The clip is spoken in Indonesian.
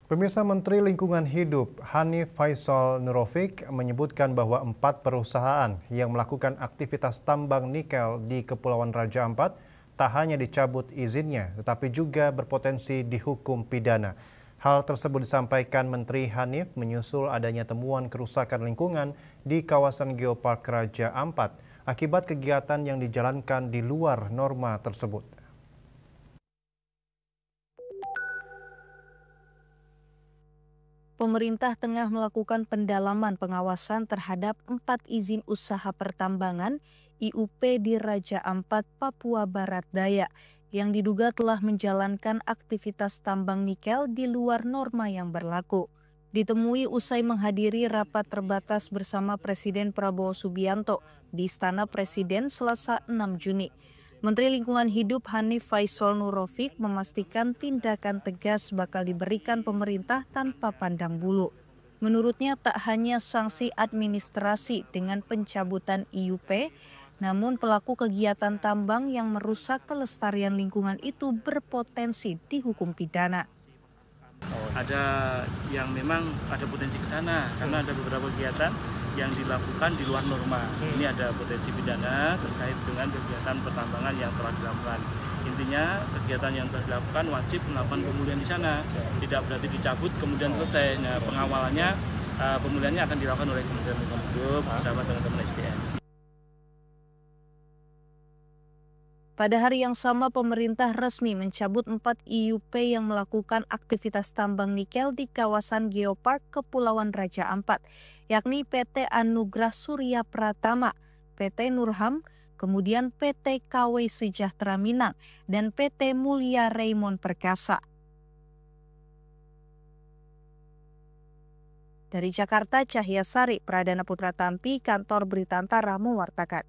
Pemirsa, Menteri Lingkungan Hidup Hanif Faisal Nurofik menyebutkan bahwa 4 perusahaan yang melakukan aktivitas tambang nikel di Kepulauan Raja Ampat tak hanya dicabut izinnya, tetapi juga berpotensi dihukum pidana. Hal tersebut disampaikan Menteri Hanif menyusul adanya temuan kerusakan lingkungan di kawasan Geopark Raja Ampat akibat kegiatan yang dijalankan di luar norma tersebut. Pemerintah tengah melakukan pendalaman pengawasan terhadap 4 izin usaha pertambangan IUP di Raja Ampat, Papua Barat Daya yang diduga telah menjalankan aktivitas tambang nikel di luar norma yang berlaku. Ditemui usai menghadiri rapat terbatas bersama Presiden Prabowo Subianto di Istana Presiden Selasa 6 Juni. Menteri Lingkungan Hidup Hanif Faisal Nurofik memastikan tindakan tegas bakal diberikan pemerintah tanpa pandang bulu. Menurutnya tak hanya sanksi administrasi dengan pencabutan IUP, namun pelaku kegiatan tambang yang merusak kelestarian lingkungan itu berpotensi dihukum pidana. Ada yang memang ada potensi ke sana karena ada beberapa kegiatan yang dilakukan di luar norma. Ini ada potensi pidana terkait dengan kegiatan pertambangan yang telah dilakukan. Intinya kegiatan yang telah dilakukan wajib melakukan pemulihan di sana. Tidak berarti dicabut kemudian selesai. Nah, pengawalannya, pemulihannya akan dilakukan oleh Kementerian Lingkungan Hidup bersama teman-teman SDM. Pada hari yang sama, pemerintah resmi mencabut 4 IUP yang melakukan aktivitas tambang nikel di kawasan Geopark Kepulauan Raja Ampat, yakni PT Anugrah Surya Pratama, PT Nurham, kemudian PT KW Sejahtera Minang, dan PT Mulia Raymond Perkasa. Dari Jakarta, Cahya Sari, Pradana Putra Tampi, Kantor Berita Antara mewartakan.